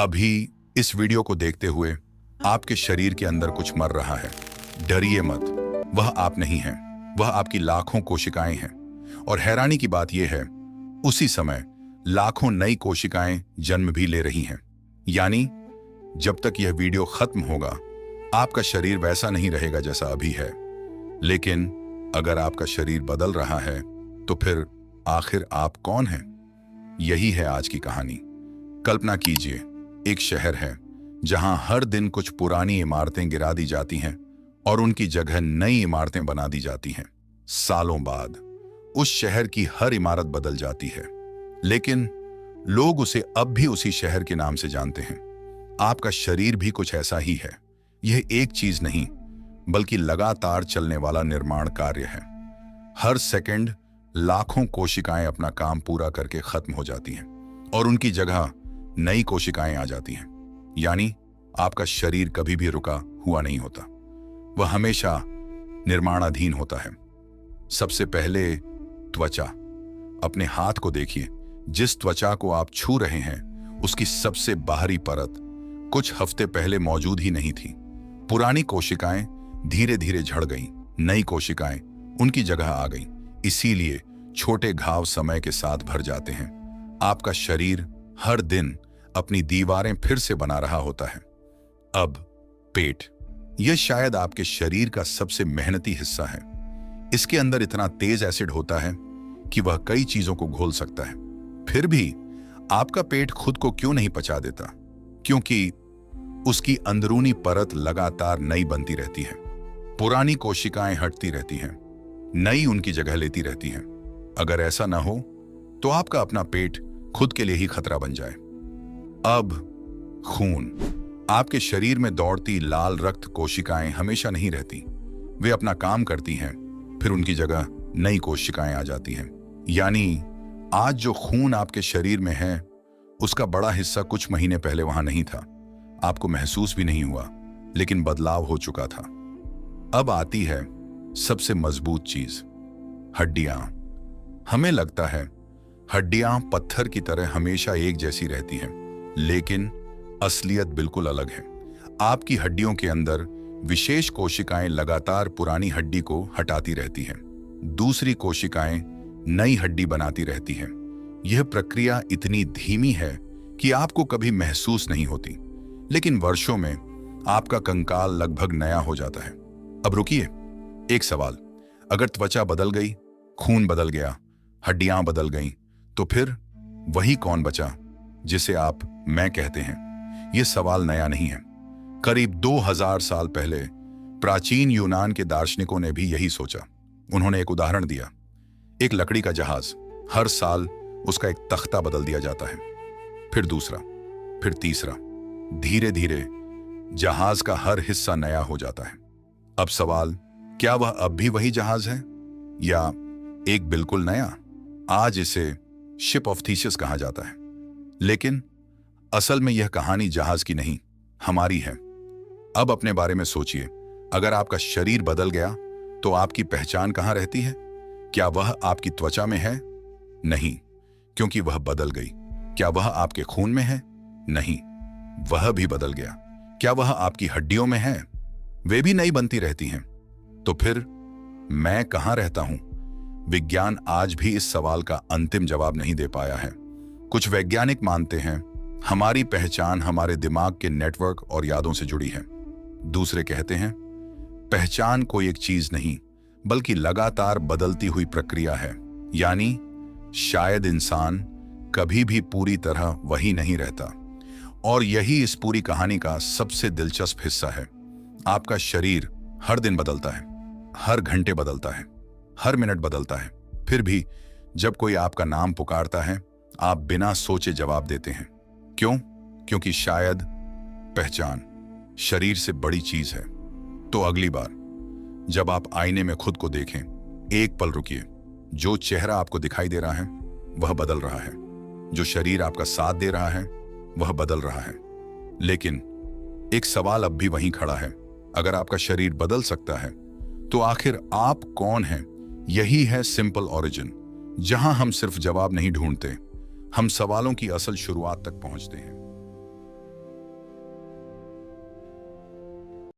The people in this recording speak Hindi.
अभी इस वीडियो को देखते हुए आपके शरीर के अंदर कुछ मर रहा है। डरिए मत, वह आप नहीं हैं, वह आपकी लाखों कोशिकाएं हैं। और हैरानी की बात यह है, उसी समय लाखों नई कोशिकाएं जन्म भी ले रही हैं। यानी जब तक यह वीडियो खत्म होगा, आपका शरीर वैसा नहीं रहेगा जैसा अभी है। लेकिन अगर आपका शरीर बदल रहा है, तो फिर आखिर आप कौन हैं? यही है आज की कहानी। कल्पना कीजिए, एक शहर है जहां हर दिन कुछ पुरानी इमारतें गिरा दी जाती हैं और उनकी जगह नई इमारतें बना दी जाती हैं। सालों बाद उस शहर की हर इमारत बदल जाती है, लेकिन लोग उसे अब भी उसी शहर के नाम से जानते हैं। आपका शरीर भी कुछ ऐसा ही है। यह एक चीज नहीं, बल्कि लगातार चलने वाला निर्माण कार्य है। हर सेकंड लाखों कोशिकाएं अपना काम पूरा करके खत्म हो जाती हैं और उनकी जगह नई कोशिकाएं आ जाती हैं। यानी आपका शरीर कभी भी रुका हुआ नहीं होता, वह हमेशा निर्माणाधीन होता है। सबसे पहले त्वचा। अपने हाथ को देखिए, जिस त्वचा को आप छू रहे हैं उसकी सबसे बाहरी परत कुछ हफ्ते पहले मौजूद ही नहीं थी। पुरानी कोशिकाएं धीरे धीरे झड़ गईं, नई कोशिकाएं उनकी जगह आ गईं। इसीलिए छोटे घाव समय के साथ भर जाते हैं। आपका शरीर हर दिन अपनी दीवारें फिर से बना रहा होता है। अब पेट, यह शायद आपके शरीर का सबसे मेहनती हिस्सा है। इसके अंदर इतना तेज एसिड होता है कि वह कई चीजों को घोल सकता है। फिर भी आपका पेट खुद को क्यों नहीं पचा देता? क्योंकि उसकी अंदरूनी परत लगातार नई बनती रहती है। पुरानी कोशिकाएं हटती रहती हैं, नई उनकी जगह लेती रहती हैं। अगर ऐसा ना हो तो आपका अपना पेट खुद के लिए ही खतरा बन जाए। अब खून। आपके शरीर में दौड़ती लाल रक्त कोशिकाएं हमेशा नहीं रहती। वे अपना काम करती हैं, फिर उनकी जगह नई कोशिकाएं आ जाती हैं। यानी आज जो खून आपके शरीर में है, उसका बड़ा हिस्सा कुछ महीने पहले वहां नहीं था। आपको महसूस भी नहीं हुआ, लेकिन बदलाव हो चुका था। अब आती है सबसे मजबूत चीज, हड्डियां। हमें लगता है हड्डियां पत्थर की तरह हमेशा एक जैसी रहती हैं, लेकिन असलियत बिल्कुल अलग है। आपकी हड्डियों के अंदर विशेष कोशिकाएं लगातार पुरानी हड्डी को हटाती रहती हैं। दूसरी कोशिकाएं नई हड्डी बनाती रहती हैं। यह प्रक्रिया इतनी धीमी है कि आपको कभी महसूस नहीं होती, लेकिन वर्षों में आपका कंकाल लगभग नया हो जाता है। अब रुकिए, एक सवाल। अगर त्वचा बदल गई, खून बदल गया, हड्डियां बदल गईं, तो फिर वही कौन बचा जिसे आप मैं कहते हैं? यह सवाल नया नहीं है। करीब 2000 साल पहले प्राचीन यूनान के दार्शनिकों ने भी यही सोचा। उन्होंने एक उदाहरण दिया, एक लकड़ी का जहाज। हर साल उसका एक तख्ता बदल दिया जाता है, फिर दूसरा, फिर तीसरा। धीरे धीरे जहाज का हर हिस्सा नया हो जाता है। अब सवाल, क्या वह अब भी वही जहाज है या एक बिल्कुल नया? आज इसे शिप ऑफ थीसिस कहा जाता है, लेकिन असल में यह कहानी जहाज की नहीं, हमारी है। अब अपने बारे में सोचिए, अगर आपका शरीर बदल गया तो आपकी पहचान कहां रहती है? क्या वह आपकी त्वचा में है? नहीं, क्योंकि वह बदल गई। क्या वह आपके खून में है? नहीं, वह भी बदल गया। क्या वह आपकी हड्डियों में है? वे भी नई बनती रहती हैं। तो फिर मैं कहां रहता हूं? विज्ञान आज भी इस सवाल का अंतिम जवाब नहीं दे पाया है। कुछ वैज्ञानिक मानते हैं हमारी पहचान हमारे दिमाग के नेटवर्क और यादों से जुड़ी है। दूसरे कहते हैं पहचान कोई एक चीज नहीं, बल्कि लगातार बदलती हुई प्रक्रिया है। यानी शायद इंसान कभी भी पूरी तरह वही नहीं रहता। और यही इस पूरी कहानी का सबसे दिलचस्प हिस्सा है। आपका शरीर हर दिन बदलता है, हर घंटे बदलता है, हर मिनट बदलता है। फिर भी जब कोई आपका नाम पुकारता है, आप बिना सोचे जवाब देते हैं। क्यों? क्योंकि शायद पहचान शरीर से बड़ी चीज है। तो अगली बार जब आप आईने में खुद को देखें, एक पल रुकिए। जो चेहरा आपको दिखाई दे रहा है वह बदल रहा है, जो शरीर आपका साथ दे रहा है वह बदल रहा है। लेकिन एक सवाल अब भी वहीं खड़ा है, अगर आपका शरीर बदल सकता है तो आखिर आप कौन हैं? यही है सिंपल ओरिजिन, जहां हम सिर्फ जवाब नहीं ढूंढते, हम सवालों की असल शुरुआत तक पहुंचते हैं।